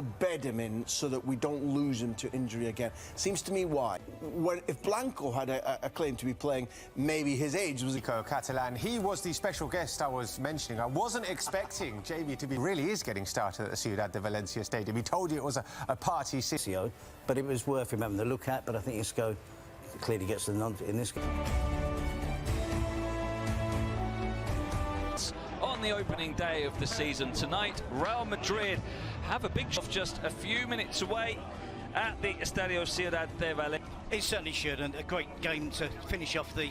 bed him in so that we don't lose him to injury again. Seems to me why. If Blanco had a claim to be playing, maybe his age was... Catalan, he was the special guest I was mentioning. I wasn't expecting Jamie to be... Really is getting started at the Ciudad de Valencia Stadium. He told you it was a party... But it was worth him having a look at, but I think Isco clearly gets the nod in this game. On the opening day of the season tonight, Real Madrid have a big shot just a few minutes away at the Estadio Ciudad de Valencia. It certainly should, and a great game to finish off the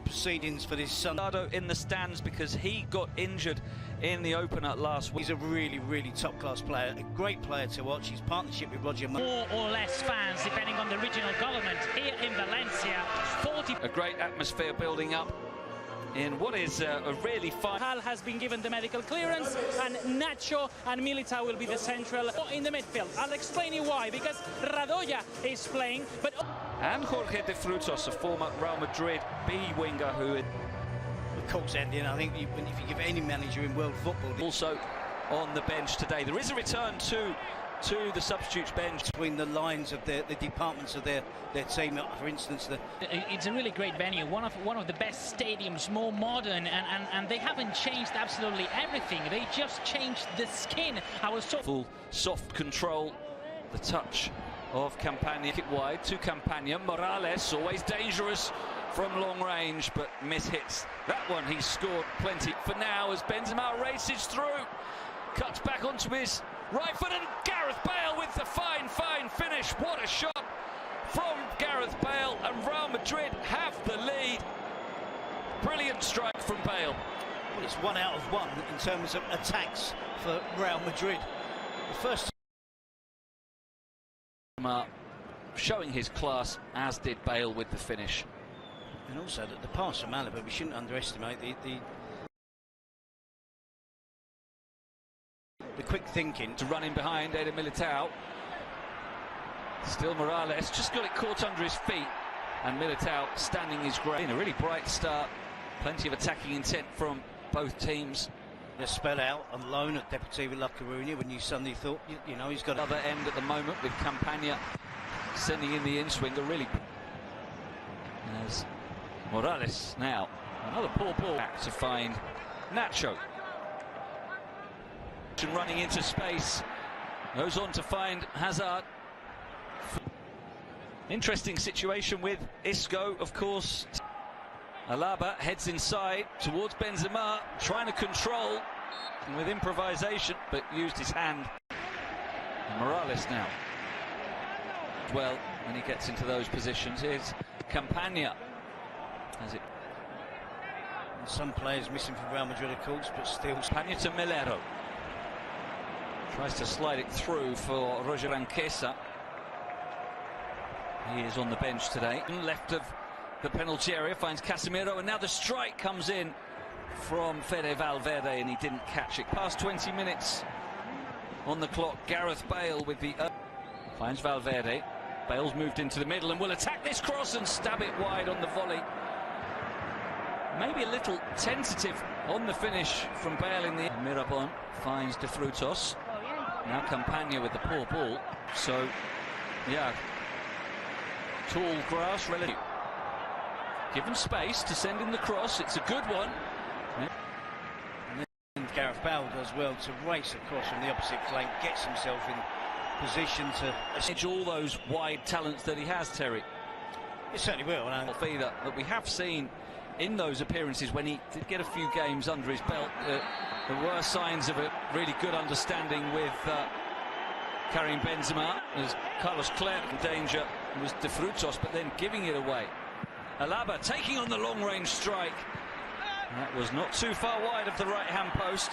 proceedings for this Sunday. In the stands because he got injured in the opener last week. He's a really top-class player, a great player to watch. His partnership with Roger... More or less fans, depending on the regional government here in Valencia. 40... A great atmosphere building up in what is a really fun... Hal has been given the medical clearance, and Nacho and Militao will be the central in the midfield. I'll explain you why, because Radoya is playing, but... And Jorge de Frutos, a former Real Madrid B winger who... The Colts ending, I think, if you give any manager in world football... Also on the bench today. There is a return to the substitutes bench. Between the lines of the departments of their team, for instance... It's a really great venue, one of the best stadiums, more modern, and they haven't changed absolutely everything. They just changed the skin. I was so... Full soft control, the touch of Campagna. Kick wide to Campagna. Morales, always dangerous from long range, but mishits. That one he scored plenty for now as Benzema races through. Cuts back onto his right foot, and Gareth Bale with the fine finish. What a shot from Gareth Bale, and Real Madrid have the lead. Brilliant strike from Bale. Well, it's 1 out of 1 in terms of attacks for Real Madrid. The first... Showing his class, as did Bale with the finish. And also that the pass from Alaba, we shouldn't underestimate the quick thinking. To run in behind Eder Militao. Still Morales, just got it caught under his feet. And Militao standing his ground. A really bright start. Plenty of attacking intent from both teams. They're spelled out on loan at Deportivo La Coruña when you suddenly thought, you know, he's got... Other end at the moment with Campagna sending in the in-swinger, really. As Morales now, another poor ball back to find Nacho. Running into space, goes on to find Hazard. Interesting situation with Isco, of course. Alaba heads inside towards Benzema, trying to control with improvisation, but used his hand. And Morales now. Well, when he gets into those positions, here's Campagna. As it... Some players missing from Real Madrid, of course, but still... Campagna to Melero. Tries to slide it through for Roger Anquesa. He is on the bench today. Left of the penalty area, finds Casemiro, and now the strike comes in from Fede Valverde, and he didn't catch it. Past 20 minutes on the clock. Gareth Bale with the... Finds Valverde. Bale's moved into the middle and will attack this cross and stab it wide on the volley. Maybe a little tentative on the finish from Bale in the... Mirabon finds De Frutos. Now Campagna with the poor ball. So, yeah, tall grass, relative. Given space to send in the cross. It's a good one. And then Gareth Bale does well to race across from the opposite flank, gets himself in position to... Edge all those wide talents that he has, Terry. It certainly will. That we have seen in those appearances when he did get a few games under his belt. There were signs of a really good understanding with Karim Benzema, as Carlos Clerc in danger was De Frutos, but then giving it away. Alaba taking on the long-range strike. That was not too far wide of the right-hand post.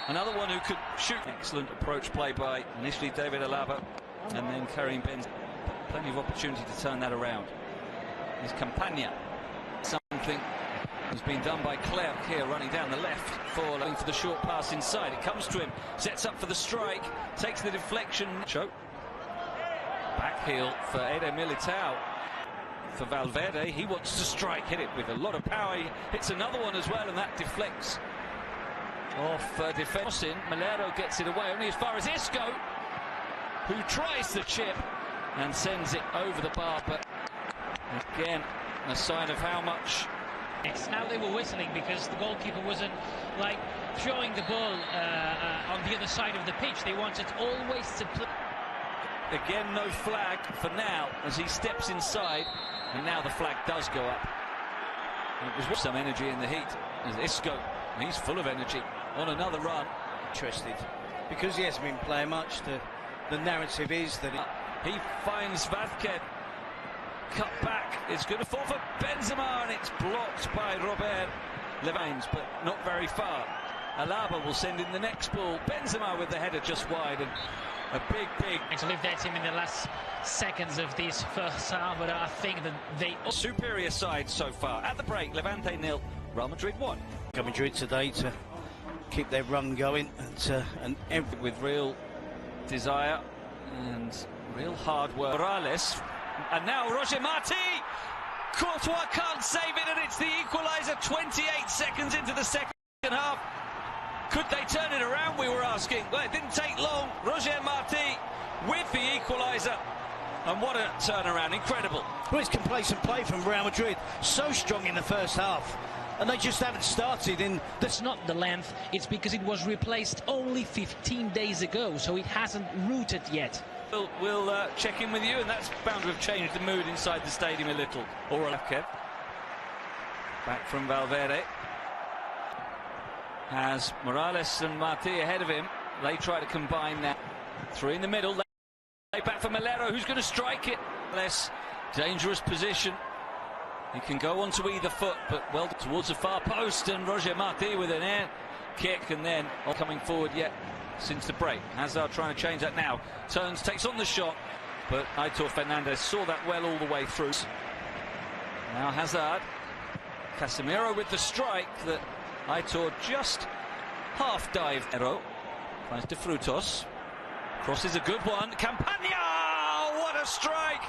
Another one who could shoot. Excellent approach play by initially David Alaba, and then Karim Benzema. Plenty of opportunity to turn that around. Here's Campagna. Something has been done by Clerc here, running down the left for the short pass inside. It comes to him, sets up for the strike, takes the deflection. Back heel for Eder Militao. For Valverde, he wants to strike, hit it with a lot of power. He hits another one as well, and that deflects off defence. Melero gets it away, only as far as Isco. who tries the chip and sends it over the bar, but again, a sign of how much. Now they were whistling because the goalkeeper wasn't like throwing the ball on the other side of the pitch. They wanted always to play. Again, no flag for now as he steps inside, and now the flag does go up. It was some energy in the heat. As Isco, he's full of energy on another run. Interested because he hasn't been playing much. The narrative is that he finds Vazquez. Cut back. It's going to fall for Benzema, and it's blocked by Robert Levines, but not very far. Alaba will send in the next ball. Benzema with the header just wide, and a big. To live their team in the last seconds of this first half, but I think that they superior side so far. At the break, Levante 0, Real Madrid 1. Madrid today to keep their run going, and with real desire and real hard work. Morales, and now Roger Marti. Courtois can't save it, and it's the equaliser 28 seconds into the second half. Could they turn it around, we were asking? Well, it didn't take long. Roger Marti with the equaliser. And what a turnaround, incredible. Well, it's complacent play from Real Madrid. So strong in the first half. And they just haven't started in... That's not the length, it's because it was replaced only 15 days ago, so it hasn't rooted yet. We'll check in with you, and that's bound to have changed the mood inside the stadium a little. Or Kev. Back from Valverde. Has Morales and Marti ahead of him. They try to combine now. Three in the middle. They back for Melero, who's going to strike it. Less dangerous position. He can go onto either foot, but well towards the far post, and Roger Marti with an air kick, and then coming forward yet since the break. Hazard trying to change that now. Turns, takes on the shot, but Aitor Fernandez saw that well all the way through. Now Hazard. Casemiro with the strike that Aitor just half-dived. Finds De Frutos. Crosses a good one. Campagna! What a strike!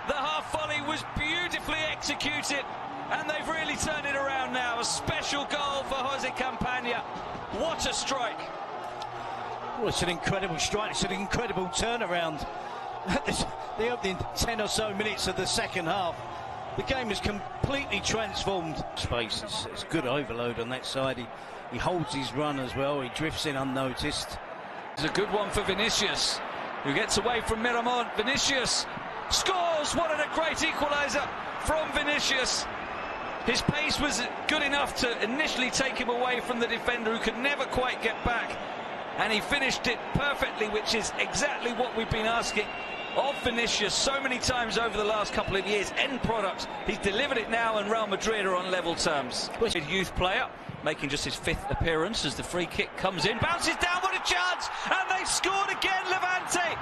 The half volley was beautifully executed, and they've really turned it around now. A special goal for Jose Campagna. What a strike! Well, it's an incredible strike. It's an incredible turnaround. The opening 10 or so minutes of the second half, the game is completely transformed. Space, it's good overload on that side. He holds his run as well. He drifts in unnoticed. It's a good one for Vinicius, who gets away from Miramon. Vinicius scores! What a great equaliser from Vinicius. His pace was good enough to initially take him away from the defender, who could never quite get back. And he finished it perfectly, which is exactly what we've been asking of Vinicius so many times over the last couple of years. End product. He's delivered it now, and Real Madrid are on level terms. Youth player, making just his 5th appearance as the free kick comes in. Bounces down, what a chance! And they've scored again, Levante!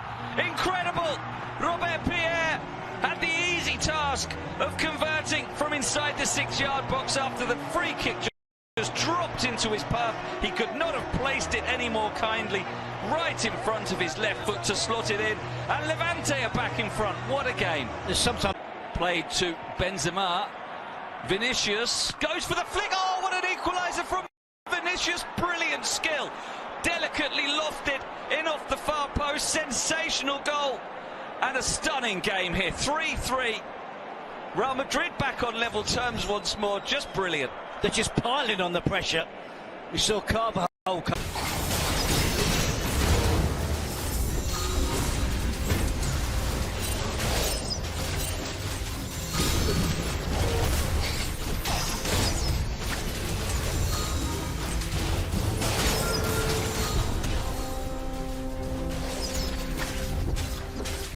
Incredible! Robert Pierre had the easy task of converting from inside the 6-yard box after the free kick just dropped into his path. He could not have placed it any more kindly. Right in front of his left foot to slot it in, and Levante are back in front. What a game. There's sometimes played to Benzema. Vinicius goes for the flick. Oh, what an equaliser from Vinicius. Brilliant skill. Delicately lofted in off the far post. Sensational goal. And a stunning game here. 3-3. Real Madrid back on level terms once more. Just brilliant. they're just piling on the pressure. We saw Carvajal come